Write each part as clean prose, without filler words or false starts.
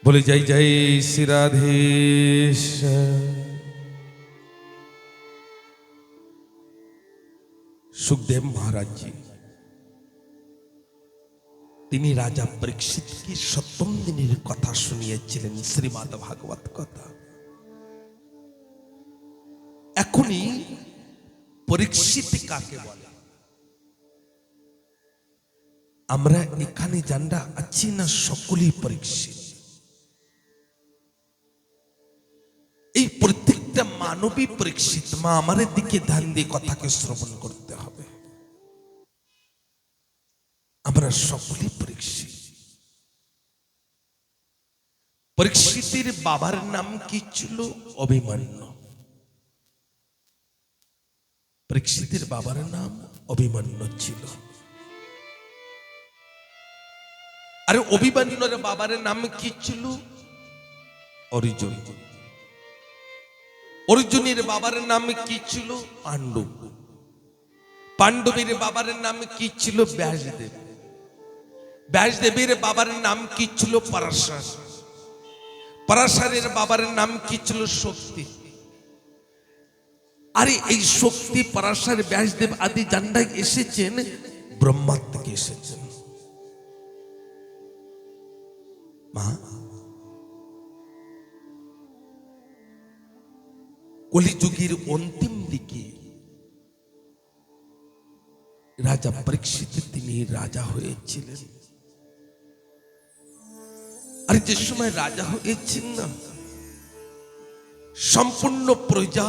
बोले जय जय श्री राधेश। सुखदेव महाराज जी তিনি রাজা পরীক্ষিতকে সপ্তম দিনের কথা শুনিয়েছিলেন, শ্রীমদ্ ভাগবত কথা। এখনই পরীক্ষিত কাকে বলে আমরা এখানে জানরা আছি না, সকলেই পরীক্ষিত। এই প্রত্যেকটা মানবী পরীক্ষিত। মা আমাদের দিকে ধ্যান দিয়ে কথাকে শ্রবণ করতে হবে। আমরা সকলেই পরীক্ষিত। পরীক্ষিতের বাবার নাম কি ছিল? অভিমন্যু। পরীক্ষিতের বাবার নাম অভিমন্যু ছিল। আর অভিমন্যুর বাবার নাম কি ছিল? অর্জুন। অর্জুনের বাবার নাম কি ছিল? পাণ্ডব। পাণ্ডবের বাবার নাম কি ছিল? ব্যাসদেব। ব্যাসদেবের বাবার নাম কি ছিল? পরাশর। পরাশরের বাবার নাম কি ছিল? শক্তি। আরে এই শক্তি, পরাশর, ব্যাসদেব আদি জান্ডা এসেছেন ব্রহ্মা থেকে এসেছেন। মা কলিযুগের অন্তিম দিকে রাজা পরীক্ষিত তিনি রাজা হয়েছিলেন। আর যে সময় রাজা হয়েছেন না, সম্পূর্ণ প্রজা,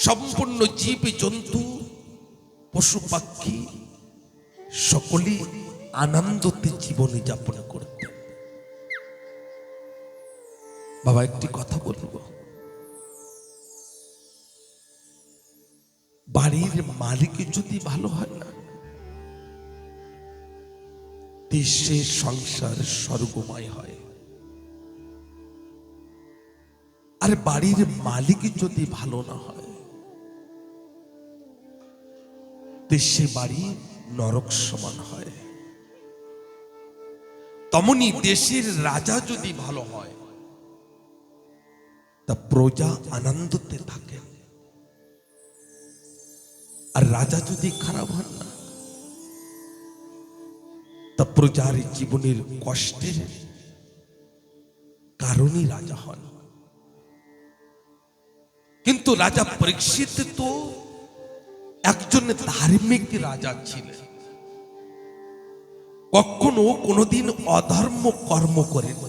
সম্পূর্ণ জীব জন্তু, পশু পাখি সকলেই আনন্দতে জীবনে যাপন করতেন। বাবা একটি কথা বলবো, বাড়ির মালিক যদি ভালো হয় না, দেশে সংসার স্বর্গময় হয়। আর বাড়ির মালিক যদি ভালো না হয়, দেশে বাড়ি নরক সমান হয়। তেমনি দেশের রাজা যদি ভালো হয়, তা প্রজা আনন্দতে থাকে। আর রাজা যদি খারাপ হন না, তা প্রজার জীবনের কষ্টের কারণই রাজা হন। কিন্তু রাজা পরীক্ষিত তো একজন ধার্মিক রাজা ছিলেন। কখনো কোনোদিন অধর্ম কর্ম করেন।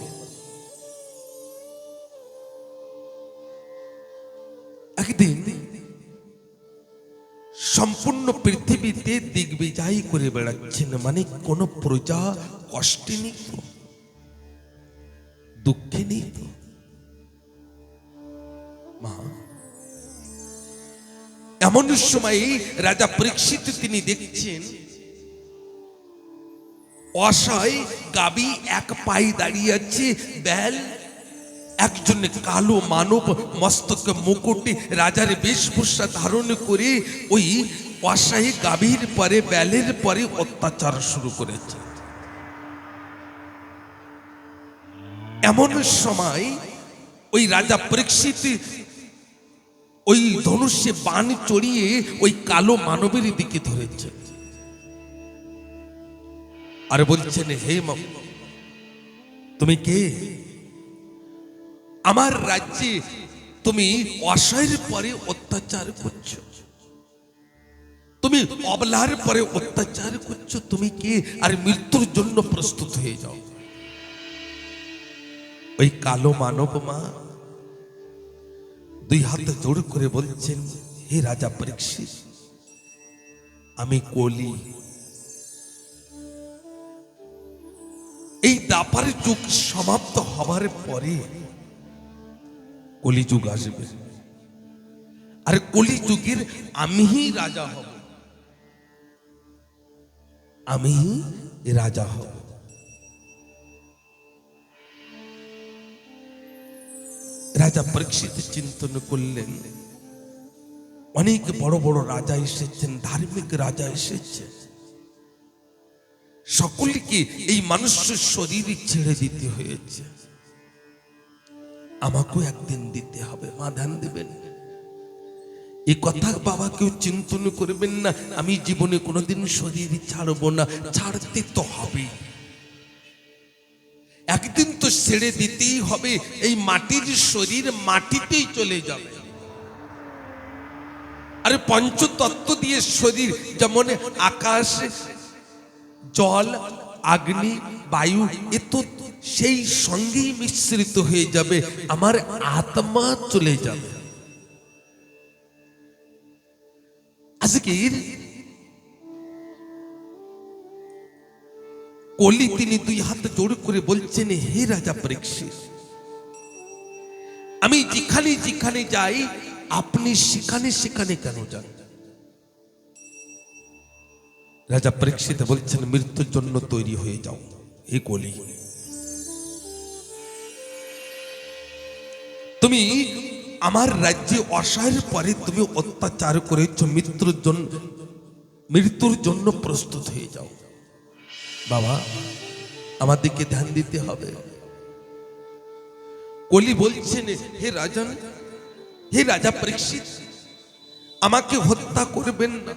একদিন সম্পূর্ণ পৃথিবীতে দিগ্বিজয়ী করে বেড়াচ্ছেন, মানে কোন প্রজা কষ্টে নেই, দুঃখে নেই। মা এমন সময় রাজা পরীক্ষিত তিনি দেখছেন অসহায় গাবি এক পায়ে দাঁড়িয়ে আছে, ব্যাল একজন কালো মানব মস্তকে মুকুটে রাজার বেশভূষা ধারণ করে ওই অসহায় গাভীর পরে, ব্যালের পরে অত্যাচার শুরু করেছে। এমন সময় ওই রাজা পরীক্ষিত ওই ধনুষে বাণ চড়িয়ে ওই কালো মানবের দিকে ধরেছে। আর বলছেন, হে তুমি কে? আমার রাজ্যে তুমি অসহায়ের পরে অত্যাচার করছো, তুমি অবলার পরে অত্যাচার করছো, তুমি কে? আর মৃত্যুর জন্য প্রস্তুত হয়ে যাও। ওই কালো মানব মা দুই হাত জোড় করে বলছেন, হে রাজা পরীক্ষিত, আমি কলি। এই দাপার যুগ সমাপ্ত হবার পরে কলিযুগ আসবে। আর কলিযুগের আমিই রাজা হব, আমি রাজা হব। রাজা পরীক্ষিত চিন্তন করলেন, অনেক বড় বড় রাজা এসেছেন, ধার্মিক রাজা এসেছে, সকলকে এই মানুষের শরীর ছেড়ে দিতে হয়েছে, আমাকেও একদিন দিতে হবে। মা ধ্যান দেবেন, এই কথা বাবা কেউ চিন্তন করবেন না। আমি জীবনে কোনোদিন শরীর ছাড়বো না, ছাড়তে তো হবে, একদিন তো ছেড়ে দিতেই হবে। এই মাটির শরীর মাটিতেই চলে যাবে। আরে পঞ্চতত্ত্ব দিয়ে শরীর, যেমন আকাশ, জল, অগ্নি, বায়ু, এ তো সেই সঙ্গেই মিশ্রিত হয়ে যাবে। আমার আত্মা চলে যাবে। আজকের কলি তিনি দুই হাত জোড় করে বলছেন, হে রাজা পরীক্ষিত, আমি যেখানে যেখানে যাই আপনি সেখানে সেখানে কেন যান? রাজা পরীক্ষিত বলছেন, মৃত্যুর জন্য তৈরি হয়ে যাও হে কলি। তুমি আমার রাজ্যে অসহায়ের পরে তুমি অত্যাচার করেছ, মৃত্যুর জন্য প্রস্তুত হয়ে যাও। বাবা, আমাদেরকে ধ্যান দিতে হবে। কলি বলছেন, হে রাজন, হে রাজা পরীক্ষিত, আমাকে হত্যা করবেন না।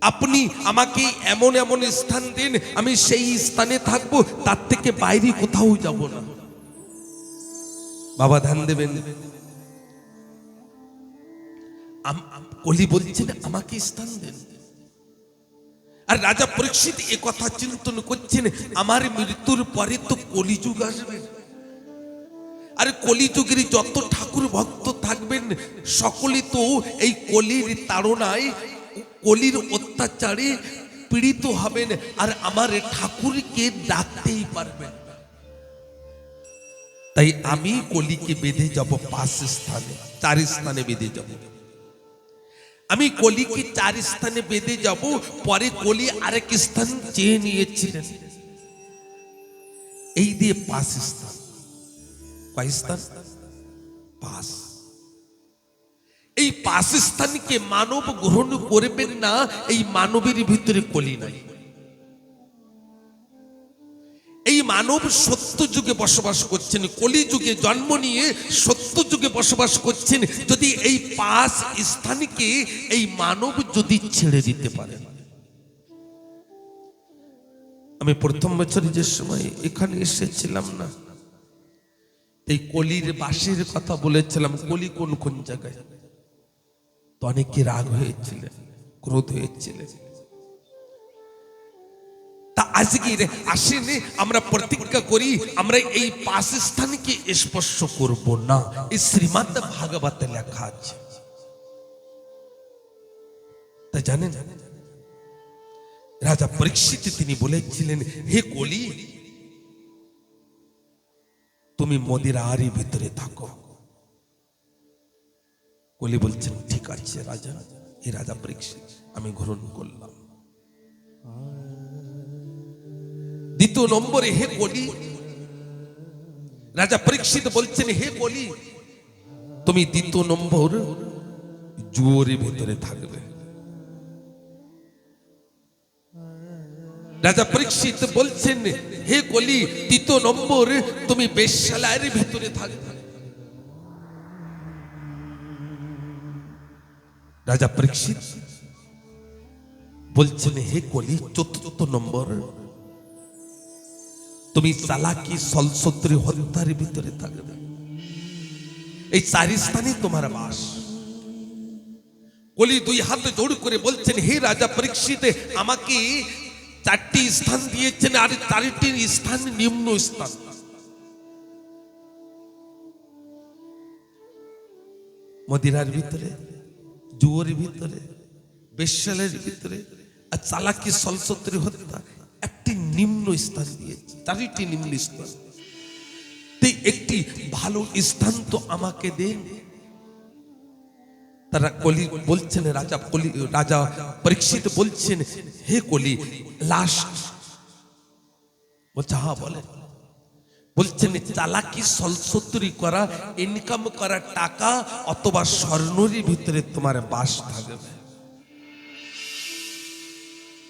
আপনি আমাকে এমন এমন স্থান দিন, আমি সেই স্থানে থাকবো, তার থেকে বাইরে কোথাও যাব না। বাবা ধ্যান দেবেন, কলি বলছেন আমাকে স্থান দেন। আর রাজা পরীক্ষিত এ কথা চিন্তন করছেন, আমার মৃত্যুর পরে তো কলিযুগ আসবে। আর কলিযুগের যত ঠাকুর ভক্ত থাকবেন সকলে তো এই কলির তাড়নায়, কলির অত্যাচারে পীড়িত হবেন। আর আমার ঠাকুরকে ডাকতেই পারবেন। তাই আমি কলিকে বেঁধে যাব 5 স্থানে, 4 স্থানে বেঁধে যাব। আমি কলিকে 4 স্থানে বেঁধে যাব। পরে কলি আরেক স্থান চেয়ে নিয়েছিলেন, এই দিয়ে 5 স্থান। কয় স্থান? 5। এই 5 স্থানকে মানব গ্রহণ করবেন না। এই মানবের ভিতরে কলি নাই। এই মানব সত্য যুগে বসবাস করছেন, কলি যুগে জন্ম নিয়ে সত্য যুগে বসবাস করছেন। যদি এই 5 স্থানকে এই মানব যদি ছেড়ে দিতে পারে। আমি প্রথম বছর যে সময় এখানে এসেছিলাম না, এই কলির বাসের কথা বলেছিলাম। কলি কোন কোন জায়গায়, তো অনেকে রাগ হয়েছিলেন, ক্রোধ হয়েছিলেন। তা আজকে আসেনে আমরা প্রতিজ্ঞা করি, আমরা এই 5 স্থানকে স্পর্শ করব না। এই শ্রীমদ্ ভাগবতে লেখা আছে। তা জানেন, রাজা পরীক্ষিত তিনি বলেছিলেন, হে কলি, তুমি মদিরার ভিতরে থাকো। কলি বলছেন, ঠিক আছে রাজা। হে রাজা পরীক্ষিত, আমি গ্রহণ করলাম। দ্বিতীয় নম্বরে, হে কলি, রাজা পরীক্ষিত বলছেন, হে কলি, তুমি দ্বিতীয় নম্বর জুয়োরের ভিতরে থাকবে। রাজা পরীক্ষিত বলছেন, হে কলি, তৃতীয় নম্বর তুমি বেশ্যালয়ের ভিতরে থাকবে। রাজা পরীক্ষিত বলছেন, হে কলি, চতুর্থ নম্বর তুমি চালাকি, ছলছত্রী, হত্যার ভিতরে থাকবে। এই 4 স্থানে তোমার বাস। কলি 2 হাত জোড় করে বলছেন, হে রাজা পরীক্ষিত, আমাকে 4টি স্থান দিয়েছেন, আর 4টি স্থান নিম্ন স্থান। মদিরার ভিতরে, জুয়োর ভিতরে, বেশ্যালয়ের ভিতরে, আর চালাকি, ছলছত্রী, হত্যা একটি নিম্ন স্থান দিয়েছে। 4টি নিম্ন স্থান। একটি ভালো স্থান তো আমাকে দেন। তারা কলি বলছেন, রাজা পরীক্ষিত বলছেন, হে কলি, লাস্ট। বলছে, হ্যাঁ বলে। বলছেন, চালাকি, ছলছত্রী করা, ইনকাম করা টাকা অথবা স্বর্ণের ভিতরে তোমার বাস থাকবে।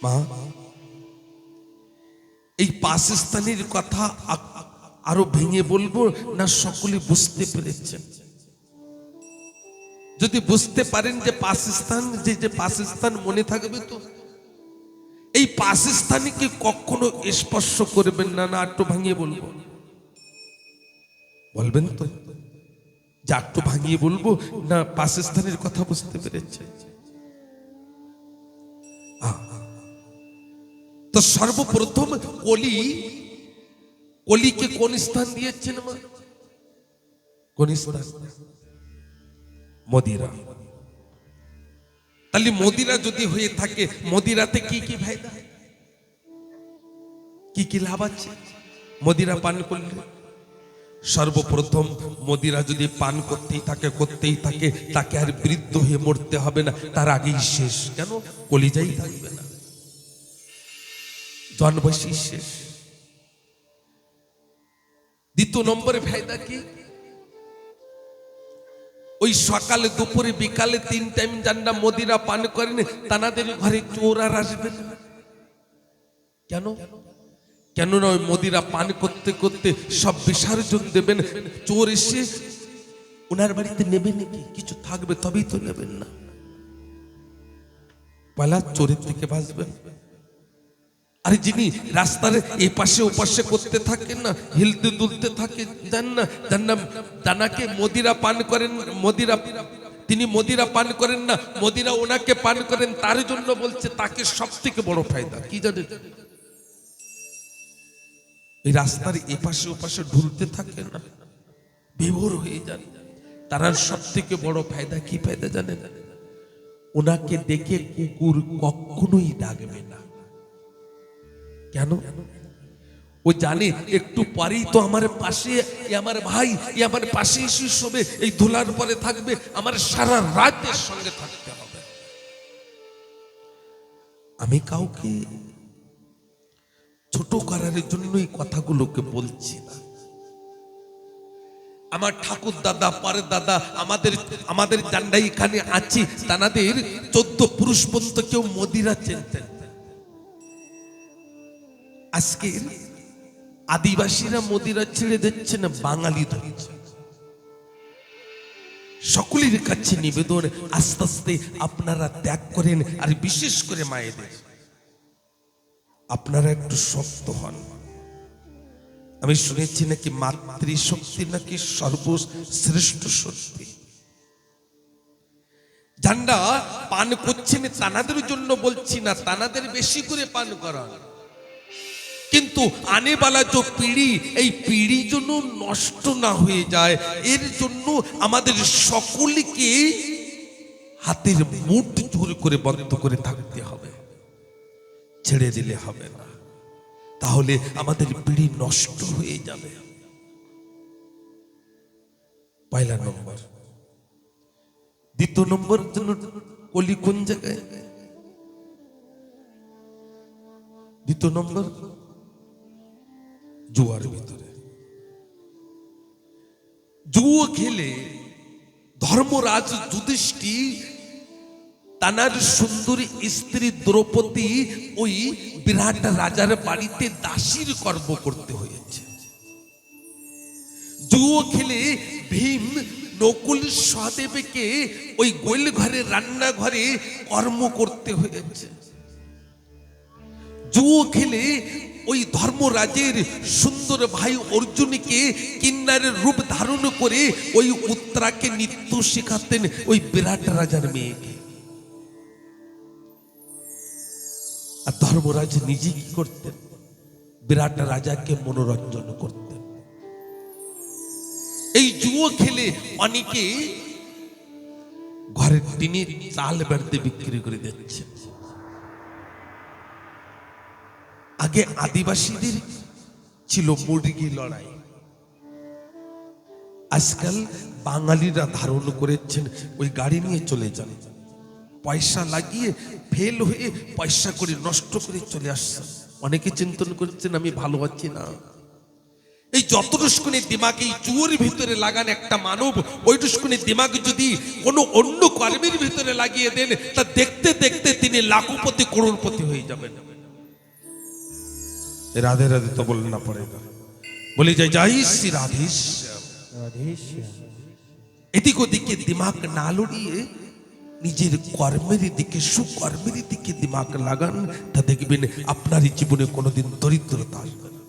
মা, এই পাকিস্তানের কথা আরো ভেঙে বলবো না সকলে বুঝতে পেরেছেন? যদি বুঝতে পারেন যে পাকিস্তান, যে পাকিস্তান মনে থাকবে তো। এই পাকিস্তানিকে কখনো স্পর্শ করবেন না, না একটু ভাঙিয়ে বলবো? বলবেন তো যে একটু ভাঙিয়ে বলবো না পাকিস্তানের কথা বুঝতে পেরেছে? তো সর্বপ্রথম কলিকে কোন স্থান দিয়েছেন? কোন স্থান? মদিরা। তাহলে মদিরা যদি হয়ে থাকে, মদিরাতে কি কি ফায়দা, কি কি লাভ আছে মদিরা পান করলে? সর্বপ্রথম মদিরা যদি পান করতেই থাকে তাকে আর বৃদ্ধ হয়ে মরতে হবে না, তার আগেই শেষ। কেন? কলিজাই থাকবে না, জন্মবয়সী শেষ। দ্বিতীয় নম্বরে ফায়দা কি? ওই সকালে দুপুরে বিকালে 3 টাইম যারা মদিরা পান করেন তাদের ঘরে চোর আর আসবে না। কেন? কেননা ওই মদিরা পান করতে করতে সব বিসর্জন দেবেন, চোর এসে ওনার বাড়িতে নেবে নাকি? কিছু থাকবে তবেই তো নেবেন না। পালা চোরের থেকে বাঁচবেন। আর যিনি রাস্তার এই পাশে ও পাশে করতে থাকেন না, হিলতে দুলতে থাকে, জানাকে মদিরা পান করেন, তিনি মদিরা পান করেন না, মদিরা ওনাকে পান করেন, তার জন্য বলছে তাকে সব থেকে বড় ফায়দা কি জানেন? এই রাস্তার এই পাশে ও পাশে ঢুলতে থাকে না, বিভোর হয়ে যান, তার সব থেকে বড় ফায়দা কি ফায়দা জানেন? ওনাকে দেখে কুকুর কখনোই ডাকবে না। কেন? ও জানে একটু পরেই তো আমার পাশে আমার ভাই, আমার পাশে এসে শোবে, এই ধুলার পরে থাকবে, আমার সারা রাতের সঙ্গে থাকতে হবে। আমি কাউকে ছোট করার জন্য এই কথাগুলোকে বলছি না। আমার ঠাকুর দাদা, পরের দাদা, আমাদের জান্ডা এখানে আছে, তাদের 14 পুরুষ পর্যন্ত কেউ মদিরা চেনতেন। আজকে আদিবাসীরা মদিরা ছেড়ে দিচ্ছে না, বাঙালি ধরছে। সকলের কাছে নিবেদন, আস্তে আস্তে আপনারা ত্যাগ করেন, আর বিশেষ করে মায়েদের আপনারা একটু শক্ত হন। আমি শুনেছি নাকি মাতৃশক্তি নাকি সর্বশ্রেষ্ঠ শক্তি। যারা পান করছেন তানাদের জন্য বলছি না, তানাদের বেশি করে পান করান, কিন্তু আনেবালা যে পিড়ি, এই পিড়ি যেন নষ্ট না হয়ে যায়, এর জন্য আমাদের সকলকে হাতের মুঠ জোর করে বন্ধ করে থাকতে হবে, ছেড়ে দিলে হবে না, তাহলে আমাদের পিড়ি নষ্ট হয়ে যাবে। পয়লা নম্বর। দ্বিতীয় নম্বর জন্য কলি কোন জায়গায়? দ্বিতীয় নম্বর জুয়ার ভিতরে। জুয়া খেলে ধর্মরাজ যুধিষ্ঠির তানার সুন্দরী স্ত্রী দ্রৌপদী ওই বিরাট রাজার বাড়িতে দাসীর কর্ম করতে হয়েছে। জুয়া খেলে ভীম নকুল সহদেবকে ওই গোল ঘরে, রান্নাঘরে কর্ম করতে হয়েছে। জুয়া খেলে ওই ধর্মরাজের সুন্দর ভাই অর্জুনকে কিন্নারের রূপ ধারণ করে ওই উত্তরাকে নৃত্য শেখাতেন ওই বিরাট রাজার মেয়েকে। আর ধর্মরাজ নিজে কি করতেন? বিরাট রাজাকে মনোরঞ্জন করতেন। এই জুয়া খেলে অনেকে ঘরের টিনের চাল বেড়তে বিক্রি করে দিচ্ছে। আগে আদিবাসীদের ছিল মুরগি লড়াই, আজকাল বাঙালিরা ধারণ করেছেন ওই গাড়ি নিয়ে চলে যান, পয়সা লাগিয়ে ফেল হয়ে পয়সা করে নষ্ট করে চলে আসছে। অনেকে চিন্তন করছেন আমি ভালো আছি না। এই যতটুকুনি দিমাগ এই জুয়োর ভিতরে লাগান একটা মানব, ওইটুকুনি দিমাগ যদি কোনো অন্য কর্মের ভিতরে লাগিয়ে দেন, তা দেখতে দেখতে তিনি লাখপতি করোড়পতি হয়ে যাবেন। राधे राधे तो बोलना पड़ेगा। बोली जय जय श्री राधेश्याम। এদিক ওদিকে দিমাগ না লড়িয়ে নিজের কর্মের দিকে সুকর্মের দিকে দিমাগ লাগান, তা দেখবেন আপনার জীবনে কোনোদিন দরিদ্রতা আসবে না।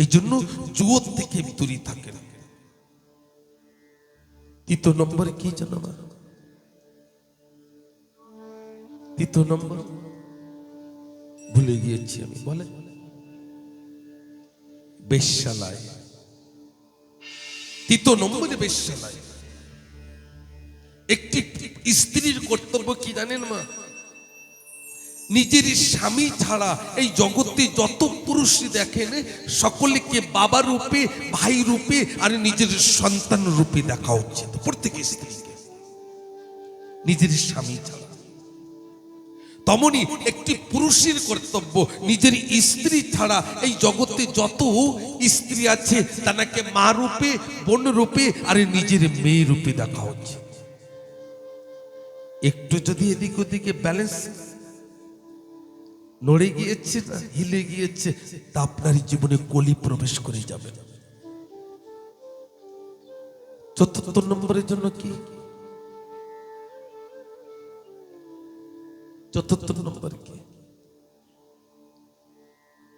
এই জন্য জুয়ো থেকে দূরে থাকেন। তৃতীয় নম্বরে কি জানো? তৃতীয় নম্বর ভুলে গিয়েছি আমি, বলে বেশ্যালয়। তৃতীয় নম্বরে বেশ্যালয়। একটি স্ত্রীর কর্তব্য কি জানেন মা? নিজের স্বামী ছাড়া এই জগতে যত পুরুষই দেখেন সকলকে বাবা রূপে, ভাই রূপে আর নিজের সন্তান রূপে দেখা উচিত প্রত্যেক স্ত্রীকে, নিজের স্বামী ছাড়া। তেমনি একটি পুরুষের কর্তব্য নিজের স্ত্রী ছাড়া এই জগতে যত স্ত্রী আছে তাকে মা রূপে, বোন রূপে আর নিজের মেয়ে রূপে দেখা উচিত। একটু যদি এদিক ওদিকে ব্যালেন্স নড়ে গিয়েছে না, হিলে গিয়েছে, তা আপনার জীবনে কলি প্রবেশ করে যাবে। চতুর্থ নম্বরের জন্য কি? চতুর্থ নম্বর কি?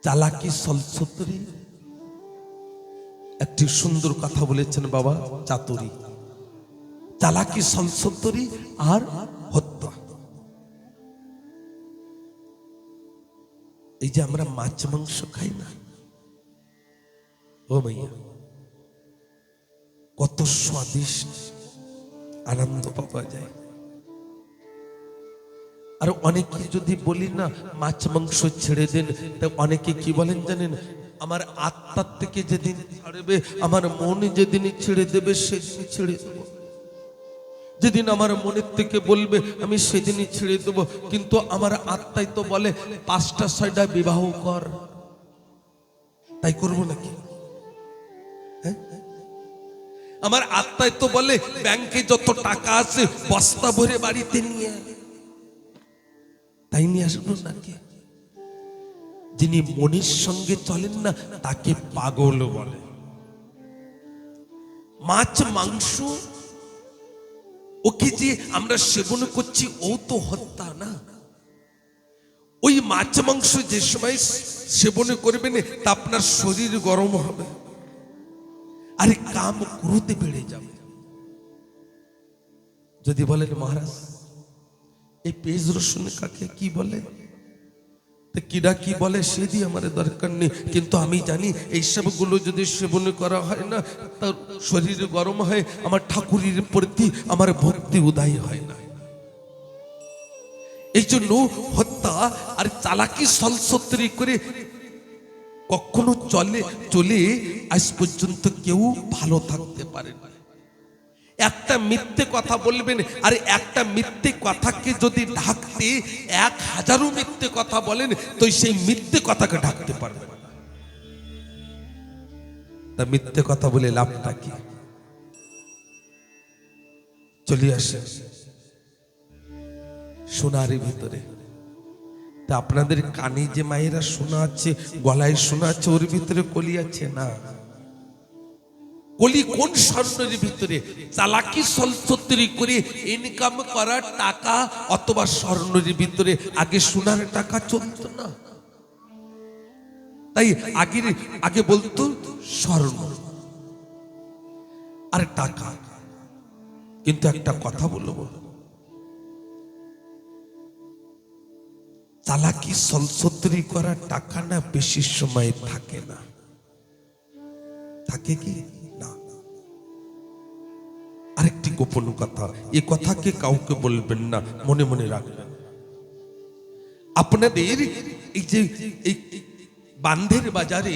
চালাকি সলসতরি। একটি সুন্দর কথা বলেছেন বাবা চাতুরী। চালাকি সলসতরি আর হত্যা। এই যে আমরা মাছ মাংস খাই না, ও ভাইয়া, কত স্বাদিষ্ট আনন্দ পাওয়া যায়। আর অনেকে যদি বলি না মাছ মাংস ছেড়ে দেন, তা অনেকে কি বলেন জানেন? আমার আত্মার থেকে যেদিন ছাড়বে, আমার মন যেদিন ছেড়ে দেবে সেদিন ছেড়ে দেব। যেদিন আমার মনের থেকে বলবে আমি সেদিনই ছেড়ে দেব। কিন্তু আমার আত্মাই তো বলে 5টা 6টা বিবাহ কর, তাই করবো নাকি? হ্যাঁ, আমার আত্মাই তো বলে ব্যাংকে যত টাকা আছে বস্তা ভরে বাড়িতে নিয়ে, তাই নিয়ে আসবো নাকি? যিনি মনের সঙ্গে চলেন না তাকে পাগল বলে। মাছ মাংস ওকে যে আমরা সেবন করছি ও তো হত্যা না। ওই মাছ মাংস যে সময় সেবন করবেন তা আপনার শরীর গরম হবে, আরে কাম ক্রোধে বেড়ে যাবে। যদি বলেন মহারাজ এই পেঁয়াজ রসুন কাকে কি বলে, কিরা কি বলে সে দিয়ে আমার দরকার নেই, কিন্তু আমি জানি এইসব গুলো যদি সেবন করা হয় না তার শরীর গরম হয়, আমার ঠাকুরের প্রতি আমার ভক্তি উদয় হয় না। এই জন্য হত্যা আর চালাকি সলসত্রি করে কখনো চলে আজ পর্যন্ত কেউ ভালো থাকতে পারে না। একটা মিথ্যে কথা বলবেন, আর একটা মিথ্যে কথাকে যদি ঢাকতে 1000 মিথ্যে কথা বলেন তো সেই মিথ্যে কথাকে ঢাকতে পারবে না। তা মিথ্যে কথা বলে লাভটা কি? চলে আসে সোনার ভিতরে। তা আপনাদের কানে যে মায়েরা শোনা আছে, গলায় শোনা আছে, ওর ভিতরে কলি আছে না? কলি কোন স্বর্ণের ভিতরে? চালাকি সলসত্রি করে ইনকাম করা টাকা অথবা স্বর্ণের ভিতরে। আগে সোনার টাকা চলতো না, তাই আগে বলতো স্বর্ণ আর টাকা। কিন্তু একটা কথা বলবো, চালাকি সলসত্রি করা টাকা না বেশি সময় থাকে না। থাকে কি না? আরেকটি গোপন কথা, এই কথাকে কাউকে বলবেন না, মনে মনে রাখবেন। আপনাদের এই যে এই বান্ধের বাজারে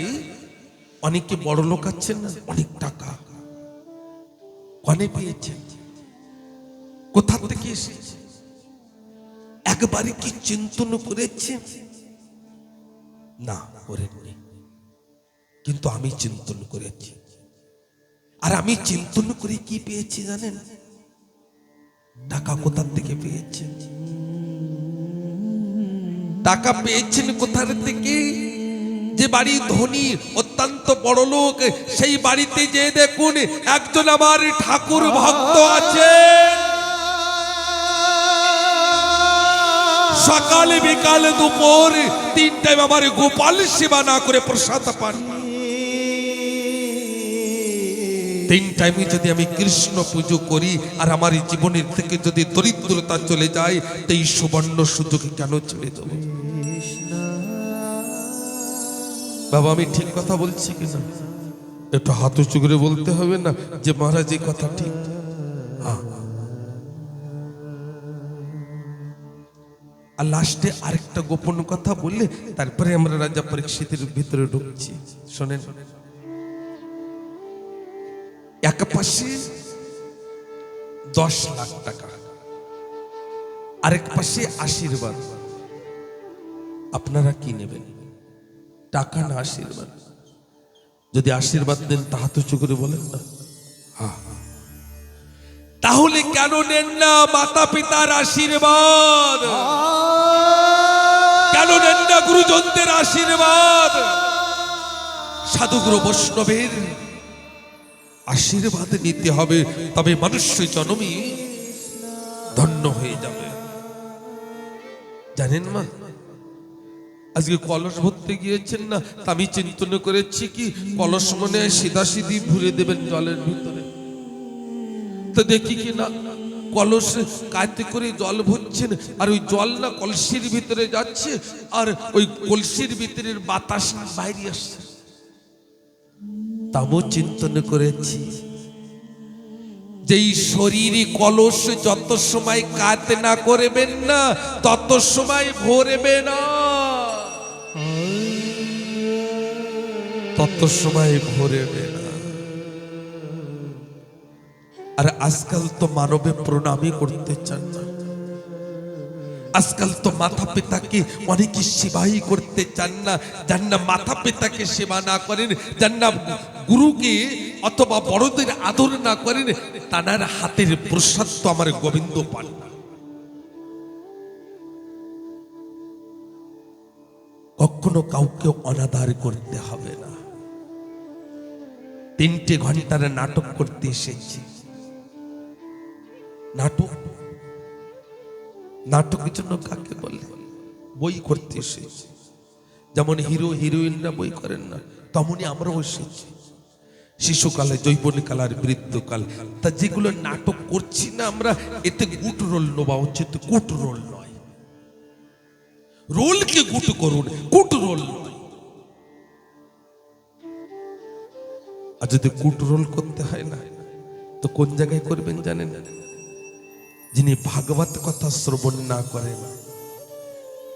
অনেকে বড় লোক আছেন না, অনেক টাকা কনে পেয়েছেন, কোথা থেকে এসেছে একবারে কি চিন্তন করেছে? না, করেননি। কিন্তু আমি চিন্তন করেছি, আর আমি চিন্তন করে কি পেয়েছি জানেন? টাকা কোথা থেকে পেয়েছে? টাকা পেয়েছেন কোথা থেকে? যে বাড়ি ধনী, অত্যন্ত বড় লোক, সেই বাড়িতে যে দেখুন একজন আমার ঠাকুর ভক্ত আছেন। সকালে বিকাল দুপুর 3 টাইম আমার গোপাল সেবা না করে প্রসাদ পান। 3 টাইমে যদি আমি কৃষ্ণ পুজো করি আর আমার জীবনের থেকে যদি দরিদ্রতা চলে যায়, তো এই সুবর্ণ সুযোগ কেন ছেড়ে দেব? বাবা আমি ঠিক কথা বলছি কিনা? একটু হাত উঁচু করে বলতে হবে না যে মহারাজ এই কথা ঠিক। আর লাস্টে আরেকটা গোপন কথা বললে তারপরে আমরা রাজা পরীক্ষিতের ভিতরে ঢুকছি। শোনেন, এক পাশে 10 লাখ টাকা, আরেক পাশে আশীর্বাদ। আপনারা কি নেবেন, টাকা না আশীর্বাদ? যদি আশীর্বাদ দেন তা হাত উঁচু করে বলেন না। তাহলে কেন নেন না মাতা পিতার আশীর্বাদ? কেন নেন না গুরুজনদের আশীর্বাদ? সাধুগুরু বৈষ্ণবের আশীর্বাদ নিতে হবে, তবে মনুষ্য জন্মই ধন্য হয়ে যাবে। জানেন মা, আজকে কলস ভরতে গিয়েছেন না, আমি চিন্তন করেছি কি কলস মনে সিধা সিধি ভরে দেবেন জলের ভিতরে। তো দেখি কি না কলস কাঁধে করে জল ভরছেন, আর ওই জল না কলসির ভিতরে যাচ্ছে, আর ওই কলসির ভিতরের বাতাস বাইরে আসছে। তাও চিন্তন করেছি যেই শরীরে কলস যত সময় কাঁধে না করবেন না তত সময় ভরবে না, তত সময় ভরবে না। আর আজকাল তো মানবে প্রণামই করতে চান না। আজকাল তো মাতা পিতাকে অনেকে সেবাই করতে চান না। যার না মাতা পিতাকে সেবা না করেন, যার না গুরুকে অথবা বড়দের আদর না করেন, তার হাতের প্রসাদ তো আমার গোবিন্দ পান না। কখনো কাউকে অনাদার করতে হবে না। 3টে ঘন্টার নাটক করতে এসেছি। নাটক, নাটকের জন্য কাকে বলে? বই করতে এসেছি। যেমন হিরো হিরোইনরা বই করেন না, তেমনই আমরাও এসেছি। শিশুকালে, যৌবনকাল আর বৃদ্ধকাল, তা যেগুলো নাটক করছি না আমরা, এতে গুট রোল নেওয়া উচিত, কুট রোল নয়। রোলকে গুট করুন, কুট রোল নয়। আর যদি কুট রোল করতে হয় না, তো কোন জায়গায় করবেন জানেন? যিনি ভাগবত কথা শ্রবণ না করেন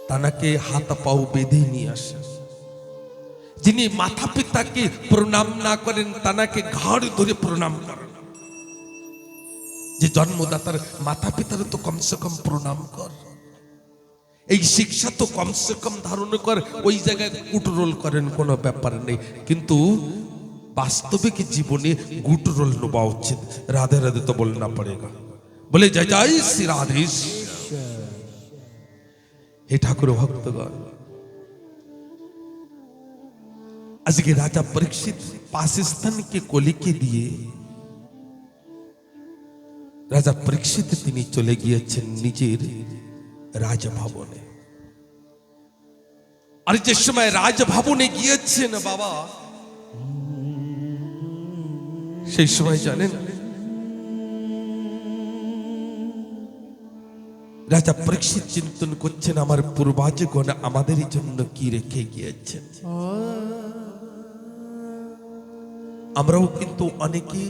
তাকে হাত পাও বেঁধে নিয়ে আসেন। যিনি মাতা পিতাকে প্রণাম না করেন তাকে ঘাড় ধরে প্রণাম করেন। যে জন্মদাতার মাতা পিতার তো কমসে কম প্রণাম কর, এই শিক্ষা তো কমসে কম ধারণ কর। ওই জায়গায় গুট রোল করেন, কোনো ব্যাপার নেই, কিন্তু বাস্তবিক জীবনে গুট রোল নেওয়া উচিত। রাধে রাধে তো বলনা পড়েগা, বলে জয় জয় শ্রী রাধে। হে ঠাকুর ভক্তগণ, আজকে রাজা পরীক্ষিত পাকিস্তানকে কলিকে দিয়ে রাজা পরীক্ষিত তিনি চলে গিয়েছেন নিজের রাজভবনে। আর যে সময় রাজভবনে গিয়েছেন বাবা, সেই সময় জানেন রাজা পরীক্ষিত চিন্তন করছেন আমার পূর্বজগণ আমাদের জন্য কি রেখে গিয়েছেন। আমরাও কিন্তু অনেকে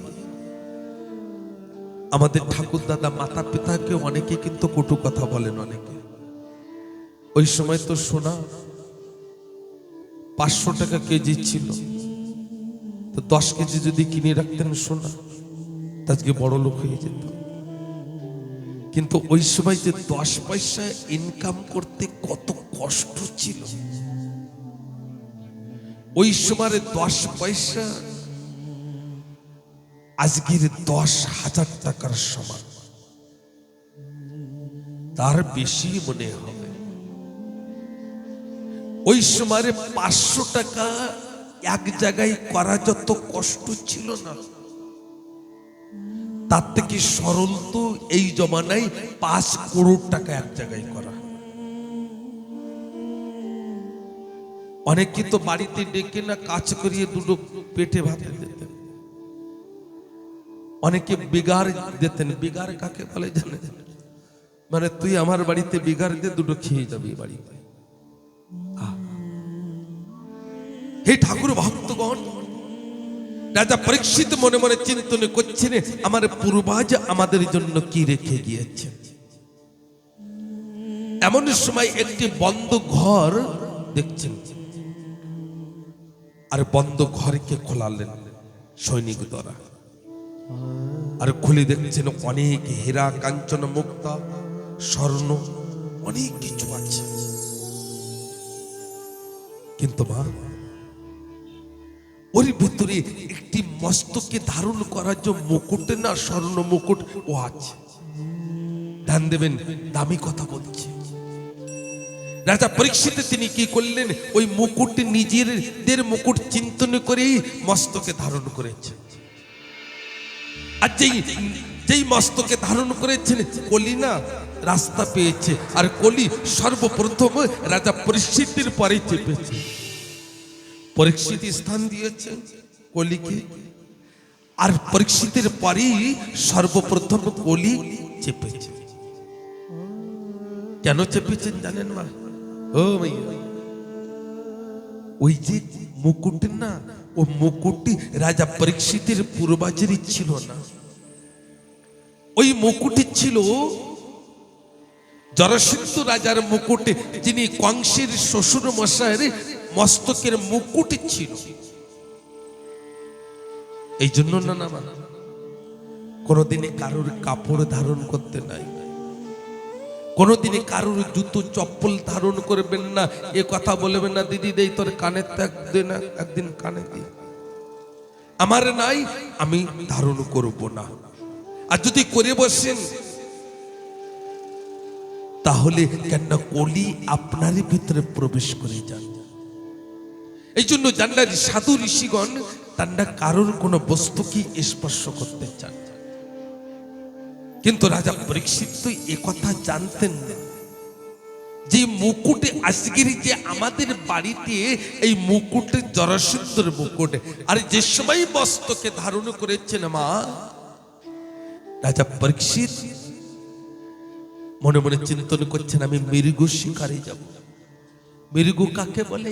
আমাদের ঠাকুর দাদা মাতা পিতাকে অনেকে কিন্তু কটু কথা বলেন। অনেকে ওই সময় তো সোনা 500 টাকা কেজি ছিল, তো 10 কেজি যদি কিনে রাখতেন সোনা, আজকে বড় লোক হয়ে যেত। কিন্তু ওই সময় যে 10 পয়সা ইনকাম করতে কত কষ্ট ছিল, ওই সময় 10 পয়সা আজকের 10,000 টাকার সমান, তার বেশি মনে হবে। ওই সময় 500 টাকা এক জায়গায় করা যত কষ্ট ছিল না, তার থেকে সরল তো এই জমানায় 5 করোড় টাকা এক জায়গায় করা। অনেকে তো বাড়িতে ডেকে না কাজ করিয়ে দুটো পেটে ভাত দিতেন, অনেকে বিগার দিতেন। বিগার কাকে বলে জানেন? মানে তুই আমার বাড়িতে বিগার দিয়ে দুটো খেয়ে যাবি বাড়িতে। হে ঠাকুর ভক্তগণ, রাজা পরীক্ষিত মনে মনে চিন্তন করছেন আমার পূর্বজ আমাদের জন্য কি রেখে গিয়েছে। এমন সময় একটি বন্ধ ঘর দেখছেন, আর বন্ধ ঘরকে খোলালেন সৈনিক দ্বারা, আর খুলে দেখছেন অনেক হীরা কাঞ্চন মুক্তা স্বর্ণ অনেক কিছু আছে। কিন্তু মা, ওর ভিতরে একটি মস্তকে ধারণ করার যে মুকুট না, স্বর্ণ মুকুট ও আছে। ধ্যান দেবেন, দামি কথা বলছি। রাজা পরীক্ষিত তিনি কি করলেন, ওই মুকুট নিজেদের মুকুট চিন্তন করেই মস্তকে ধারণ করেছেন। আর যেই মস্তকে ধারণ করেছেন, কলি না রাস্তা পেয়েছে, আর কলি সর্বপ্রথম রাজা পরীক্ষিতের পরে চেপেছে। পরীক্ষিত স্থান দিয়েছে কলিকে, আর পরীক্ষিতের পরেই সর্বপ্রথম কলি চেপেছে। কেন চেপেছেন জানেন মা? ও ভাইয়া, ওই যে মুকুট না, ও মুকুটটি রাজা পরীক্ষিতের পূর্বজেরই ছিল না। ওই মুকুটটি ছিল জরাসন্ধ রাজার মুকুটে, যিনি কংসের শ্বশুর মশাইয়ের মস্তকের মুকুট ছিল। এই জন্য না না কোনদিনে কারোর কাপড় ধারণ করতে নাই, কোনদিনে কারোর জুতো চপ্পল ধারণ করবেন না। এ কথা বলবেন না দিদি দেই তোর কানে একদিন কানে দি, আমার নাই আমি ধারণ করব না। আর যদি করে বসেন তাহলে কেন কলি আপনার ভিতরে প্রবেশ করে যান। এই জন্য জানলা সাধু ঋষিগণ তারা কারোর কোন বস্তুকে স্পর্শ করতে চান। কিন্তু রাজা পরীক্ষিত তো এ কথা জানতেন না যে মুকুটে আজকের যে আমাদের বাড়িতে এই মুকুটে জরাসন্ধর মুকুট, আর যে সময় মস্তকে ধারণ করেছেন মা, রাজা পরীক্ষিত মনে মনে চিন্তন করছেন আমি মৃগ শিকারে যাব। মৃগ কাকে বলে?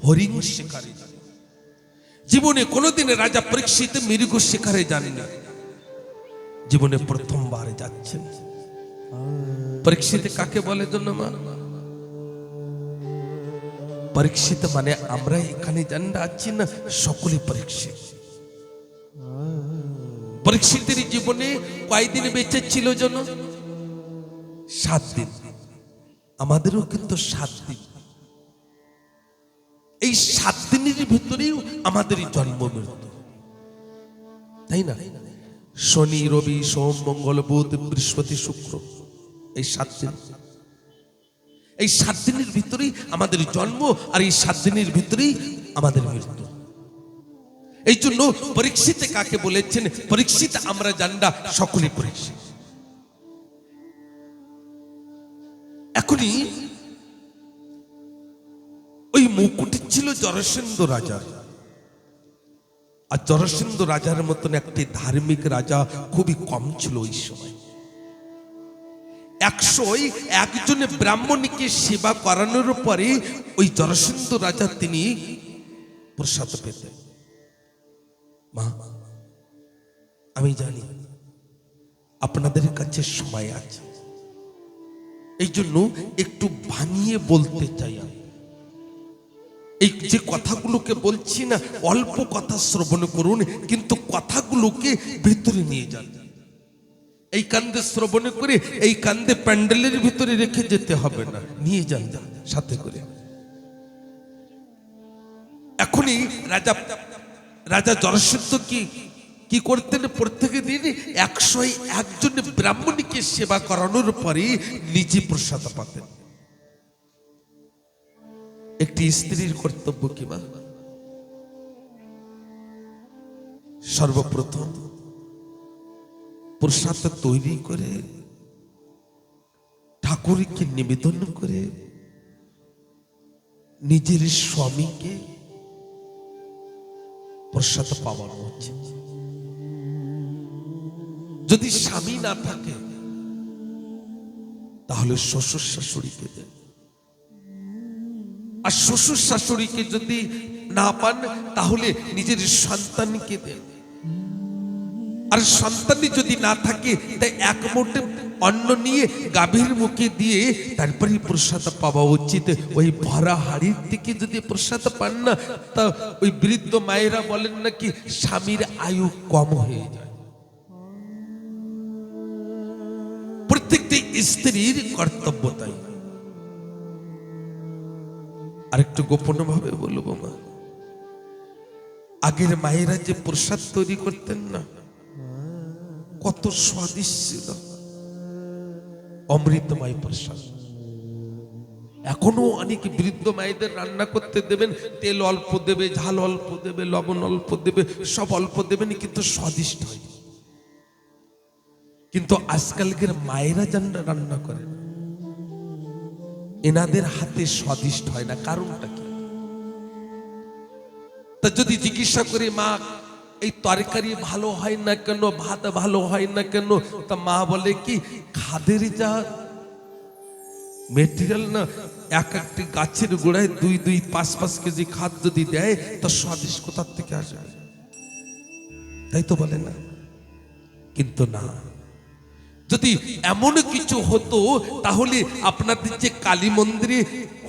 হরিণ শিকারে। জীবনে কোনোদিন রাজা পরীক্ষিত মৃগ শিকারে যাননি, জীবনে প্রথমবার যাচ্ছেন। পরীক্ষিত কাকে বলে জন্য মা? পরীক্ষিত মানে আমরা এখানে জানা আছি না, সকলে পরীক্ষিত। পরীক্ষিতের জীবনে কয়দিন বেঁচে ছিল যেন? 7 দিন। আমাদেরও কিন্তু 7 দিন। এই 7 দিনের ভিতরেও আমাদের জন্ম মৃত্যু, তাই না? শনি রবি সোম মঙ্গল বুধ বৃহস্পতি শুক্র, এই 7 দিন। এই 7 দিনের ভিতরেই আমাদের জন্ম, আর এই 7 দিনের ভিতরেই আমাদের মৃত্যু। এই জন্য পরীক্ষিত কাকে বলেছেন? পরীক্ষিত আমরা জানলা সকলে পরীক্ষিত। এখনই ওই মুকুট ছিল জরাসন্ধ রাজার, আর জরাসন্ধ রাজার মতন একটি ধার্মিক রাজা খুবই কম ছিল ওই সময়। 101 ব্রাহ্মণকে সেবা করানোর পরে ওই জরাসন্ধ রাজা তিনি প্রসাদ পেতেন। মা, আমি জানি আপনাদের কাছে সময় আছে, এই জন্য একটু ভাঙিয়ে বলতে চাই। এই যে কথাগুলোকে বলছি না, অল্প কথা শ্রবণ করুন, কিন্তু কথাগুলোকে ভিতরে নিয়ে যান। এই কান্দে শ্রবণ করে এই কান্দে প্যান্ডেলের ভিতরে রেখে যেতে হবে না, নিয়ে যান সাথে করে। এখনই রাজা জরাসন্ধ কি করতেন? প্রত্যেক দিন 101 ব্রাহ্মণকে সেবা করানোর পরে নিজে প্রসাদ পাতেন। একটি স্ত্রীর কর্তব্য কি মা? সর্বপ্রথম প্রসাদ তৈরি করে ঠাকুরকে নিবেদন করে নিজের স্বামীকে প্রসাদ পাওয়ানো উচিত। যদি স্বামী না থাকে তাহলে শ্বশুর শাশুড়িকে দেন, আর শ্বশুর শাশুড়িকে যদি না পান তাহলে নিজের সন্তানকে দেন, আর সন্তান যদি না থাকে তাই এক মুঠো অন্ন নিয়ে গাভীর মুখে দিয়ে তারপরে প্রসাদ পাওয়া উচিত। ওই ভরা হাড়ির থেকে যদি প্রসাদ পান না তা ওই বৃদ্ধ মায়েরা বলেন নাকি স্বামীর আয়ু কম হয়ে যায়। প্রত্যেকটি স্ত্রীর কর্তব্য তাই। আরেকটু গোপন ভাবে বলবো মা, আগের মায়েরা যে প্রসাদ তৈরি করতেন না, কত স্বাদিষ্ট ছিল, অমৃতময় প্রসাদ। এখনো অনেক বৃদ্ধ মায়েদের রান্না করতে দেবেন, তেল অল্প দেবে, ঝাল অল্প দেবে, লবণ অল্প দেবে, সব অল্প দেবেন, কিন্তু স্বাদিষ্ট হয়। কিন্তু আজকালকার মায়েরা যারা রান্না করেন এনাদের হাতে স্বাদিষ্ট হয় না। কারণটা কি? তা যদি জিজ্ঞাসা করি মা এই তরকারি ভালো হয় না কেন, ভাত ভালো হয় না কেন, তা মা বলে কি খাদের যা মেটেরিয়াল না, এক একটি গাছের গোড়ায় 2-5 কেজি খাদ যদি দেয় তা স্বাদিষ্ট কোথার থেকে আসবে? তাই তো বলে না? কিন্তু না, যদি এমন কিছু হতো তাহলে আপনাদের যে কালী মন্দিরে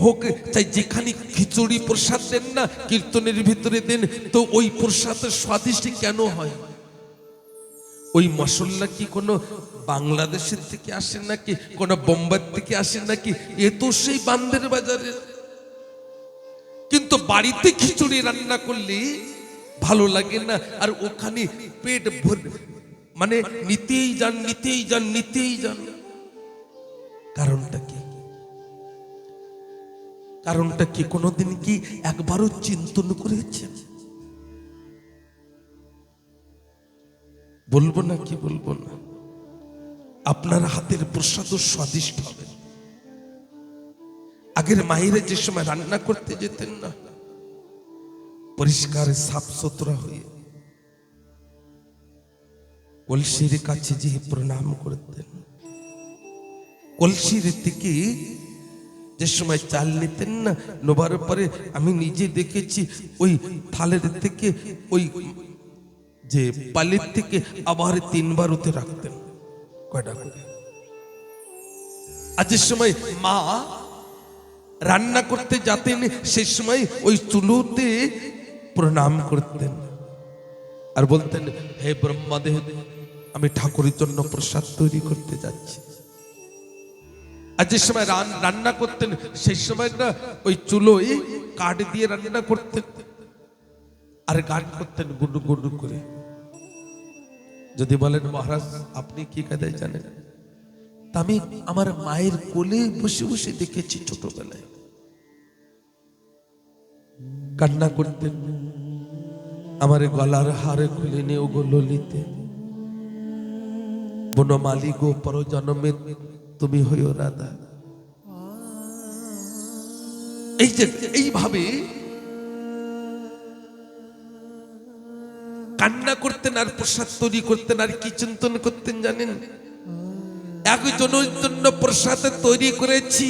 হোক চাই যেখানে খিচুড়ি প্রসাদ দেন না, কীর্তনের ভিতরে দেন, তো ওই প্রসাদের স্বাদিষ্ট কেন হয়? ওই মশলা কি কোনো বাংলাদেশের থেকে আসে নাকি, কোনো বোম্বাই থেকে আসে নাকি? এ তো সেই বান্দের বাজারের। কিন্তু বাড়িতে খিচুড়ি রান্না করলে ভালো লাগে না, আর ওখানে পেট ভরে মানে নিতেই যান নিতেই যান নিতেই যান। কারণটা কি? কারণটা কি কোনোদিন কি একবারও চিন্তন করেছেন? বলবো না কি বলবো না? আপনার হাতের প্রসাদও স্বাদিষ্ট হবে। আগের মায়েরা যে সময় রান্না করতে যেতেন না, পরিষ্কার সাফ সুতরা হয়ে কলসির কাছে যে প্রণাম করতেন, কলসির থেকে যে সময় চাল নিতেন না, নোবার পরে আমি নিজে দেখেছি ওই থালের থেকে ওই যে পালির থেকে আবার 3 বার ওতে রাখতেন, কয়টা করে। আর যে সময় মা রান্না করতে যেতেন সেই সময় ওই চুলোতে প্রণাম করতেন আর বলতেন, হে ব্রহ্মাদেব, আমি ঠাকুরের জন্য প্রসাদ তৈরি করতে যাচ্ছি। আর যে সময় রান্না করতেন সেই সময় না ওই চুলোয় কাঠ দিয়ে রান্না করতেন আর গান করতেন গুনু গুনু করে। যদি বলেন মহারাজ আপনি কি কায়দায় জানেন, তা আমি আমার মায়ের কোলে বসে বসে দেখেছি ছোটবেলায়। কান্না করতেন, আমার গলার হারে খুলে নিয়ে ওগো ললিতে, বনমালী গো পর জন্মে তুমি হইও রাধা। এই যে এইভাবে কান্না করতেন আর প্রসাদ তৈরি করতেন। আর কি চিন্তন করতেন জানেন? একজনের জন্য প্রসাদ তৈরি করেছি,